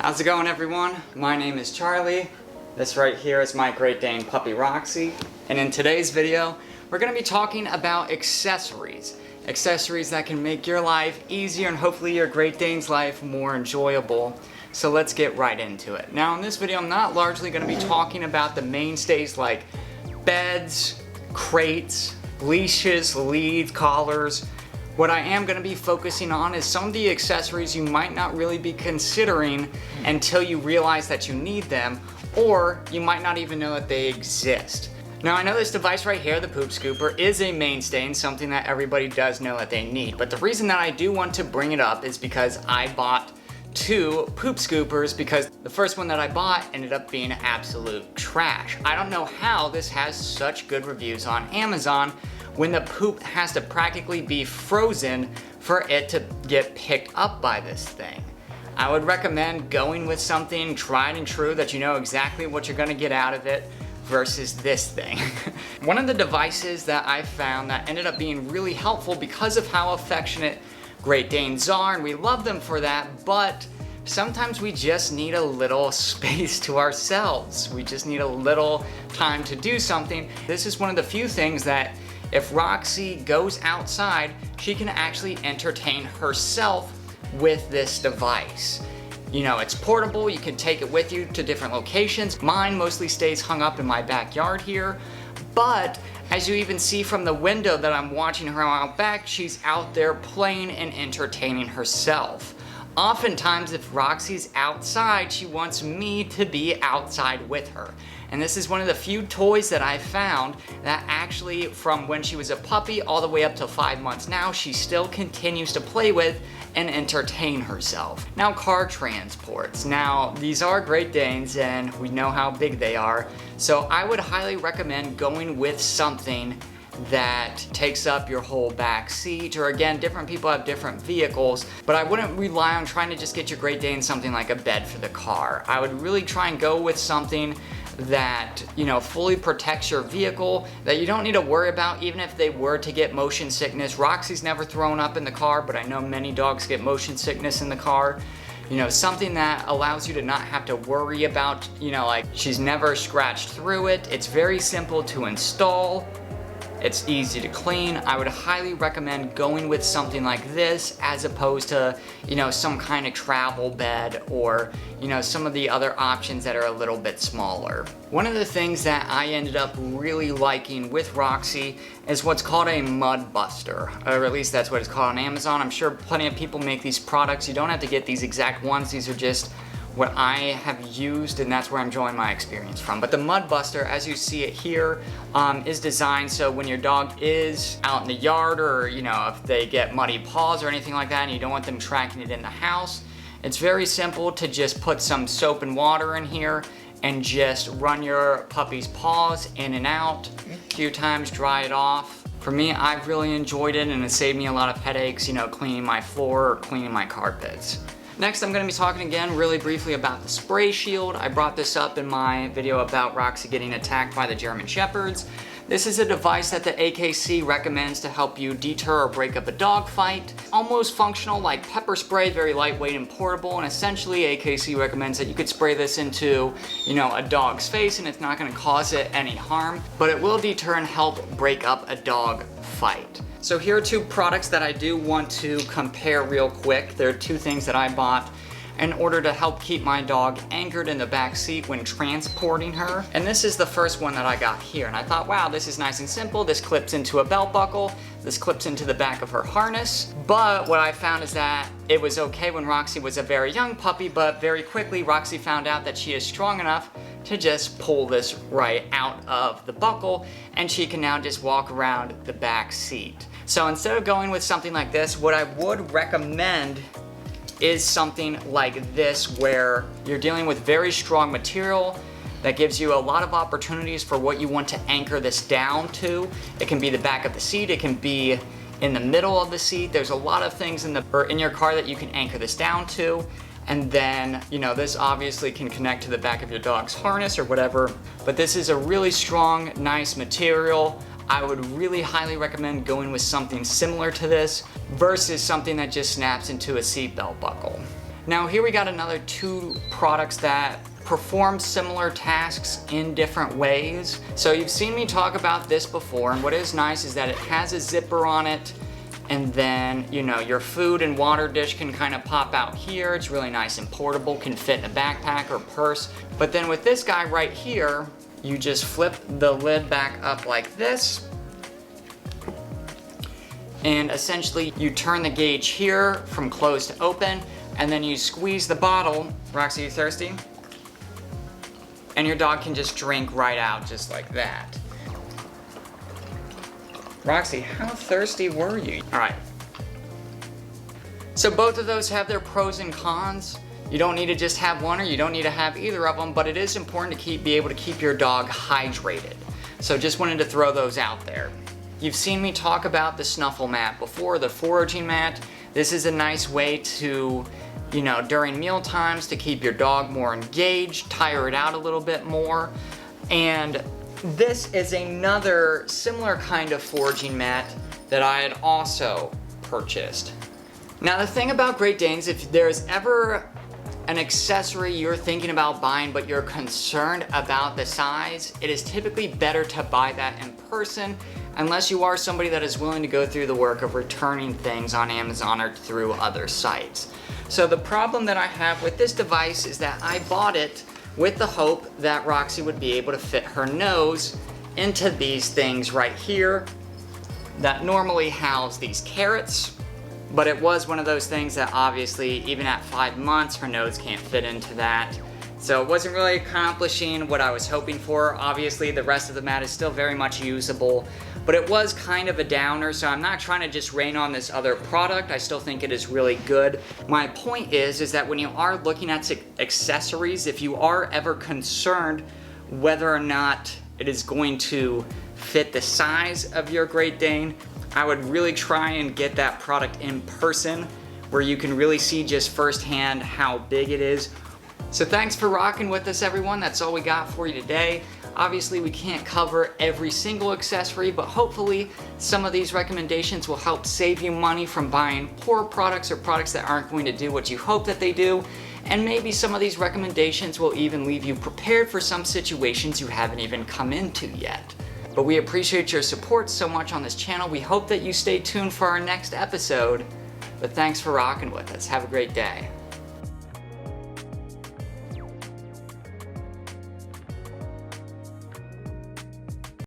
How's it going, everyone? My name is Charlie. This right here is my Great Dane puppy Roxy. And in today's video, we're going to be talking about accessories. Accessories that can make your life easier and hopefully your Great Dane's life more enjoyable. So let's get right into it. Now in this video, I'm not largely going to be talking about the mainstays like beds, crates, leashes, leads, collars. What I am going to be focusing on is some of the accessories you might not really be considering until you realize that you need them, or you might not even know that they exist. Now I know this device right here, the poop scooper, is a mainstay and something that everybody does know that they need, but the reason that I do want to bring it up is because I bought two poop scoopers because the first one that I bought ended up being absolute trash. I don't know how this has such good reviews on Amazon when the poop has to practically be frozen for it to get picked up by this thing. I would recommend going with something tried and true that you know exactly what you're gonna get out of it versus this thing. One of the devices that I found that ended up being really helpful because of how affectionate Great Danes are, and we love them for that, but sometimes we just need a little space to ourselves. We just need a little time to do something. This is one of the few things that if Roxy goes outside, she can actually entertain herself with this device. You know, it's portable, you can take it with you to different locations. Mine mostly stays hung up in my backyard here, but as you even see from the window that I'm watching her out back, she's out there playing and entertaining herself. Oftentimes, if Roxy's outside, she wants me to be outside with her. And this is one of the few toys that I found that actually, from when she was a puppy all the way up to 5 months now, she still continues to play with and entertain herself. Now, car transports. Now, these are Great Danes and we know how big they are. So I would highly recommend going with something that takes up your whole back seat, or again, different people have different vehicles, but I wouldn't rely on trying to just get your Great Dane something like a bed for the car. I would really try and go with something that, you know, fully protects your vehicle, that you don't need to worry about even if they were to get motion sickness. Roxy's never thrown up in the car, but I know many dogs get motion sickness in the car. You know, something that allows you to not have to worry about, you know, like she's never scratched through it. It's very simple to install. It's easy to clean. I would highly recommend going with something like this as opposed to, you know, some kind of travel bed or, you know, some of the other options that are a little bit smaller. One of the things that I ended up really liking with Roxy is what's called a Mudbuster, or at least that's what it's called on Amazon. I'm sure plenty of people make these products. You don't have to get these exact ones. These are just what I have used, and that's where I'm drawing my experience from. But the Mudbuster, as you see it here, is designed so when your dog is out in the yard, or you know, if they get muddy paws or anything like that and you don't want them tracking it in the house, it's very simple to just put some soap and water in here and just run your puppy's paws in and out a few times, dry it off. For me, I've really enjoyed it and it saved me a lot of headaches, you know, cleaning my floor or cleaning my carpets. Next, I'm going to be talking again really briefly about the spray shield. I brought this up in my video about Roxy getting attacked by the German Shepherds. This is a device that the AKC recommends to help you deter or break up a dog fight. Almost functional like pepper spray, very lightweight and portable, and essentially AKC recommends that you could spray this into, you know, a dog's face and it's not going to cause it any harm, but it will deter and help break up a dog fight. So here are two products that I do want to compare real quick. There are two things that I bought in order to help keep my dog anchored in the back seat when transporting her. And this is the first one that I got here. And I thought, wow, this is nice and simple. This clips into a belt buckle. This clips into the back of her harness. But what I found is that it was okay when Roxy was a very young puppy, but very quickly Roxy found out that she is strong enough to just pull this right out of the buckle, and she can now just walk around the back seat. So instead of going with something like this, what I would recommend is something like this, where you're dealing with very strong material that gives you a lot of opportunities for what you want to anchor this down to. It can be the back of the seat, it can be in the middle of the seat. There's a lot of things in your car that you can anchor this down to. And then, you know, this obviously can connect to the back of your dog's harness or whatever, but this is a really strong, nice material. I would really highly recommend going with something similar to this versus something that just snaps into a seatbelt buckle. Now here we got another 2 products that perform similar tasks in different ways. So you've seen me talk about this before, and what is nice is that it has a zipper on it, and then, you know, your food and water dish can kind of pop out here. It's really nice and portable, can fit in a backpack or purse. But then with this guy right here, you just flip the lid back up like this, and essentially you turn the gauge here from closed to open, and then you squeeze the bottle. Roxy, you thirsty? And your dog can just drink right out just like that. Roxy, how thirsty were you? All right. So both of those have their pros and cons. You don't need to just have one, or you don't need to have either of them, but it is important to be able to keep your dog hydrated. So just wanted to throw those out there. You've seen me talk about the Snuffle Mat before, the Foraging Mat. This is a nice way to, you know, during meal times, to keep your dog more engaged, tire it out a little bit more. And this is another similar kind of foraging mat that I had also purchased. Now the thing about Great Danes, if there's ever an accessory you're thinking about buying but you're concerned about the size, it is typically better to buy that in person, unless you are somebody that is willing to go through the work of returning things on Amazon or through other sites. So the problem that I have with this device is that I bought it with the hope that Roxy would be able to fit her nose into these things right here that normally house these carrots. But it was one of those things that obviously, even at 5 months, her nose can't fit into that. So it wasn't really accomplishing what I was hoping for. Obviously, the rest of the mat is still very much usable, but it was kind of a downer, so I'm not trying to just rain on this other product. I still think it is really good. My point is that when you are looking at accessories, if you are ever concerned whether or not it is going to fit the size of your Great Dane, I would really try and get that product in person, where you can really see just firsthand how big it is. So thanks for rocking with us, everyone. That's all we got for you today. Obviously, we can't cover every single accessory, but hopefully some of these recommendations will help save you money from buying poor products or products that aren't going to do what you hope that they do. And maybe some of these recommendations will even leave you prepared for some situations you haven't even come into yet. But we appreciate your support so much on this channel. We hope that you stay tuned for our next episode. But thanks for rocking with us. Have a great day.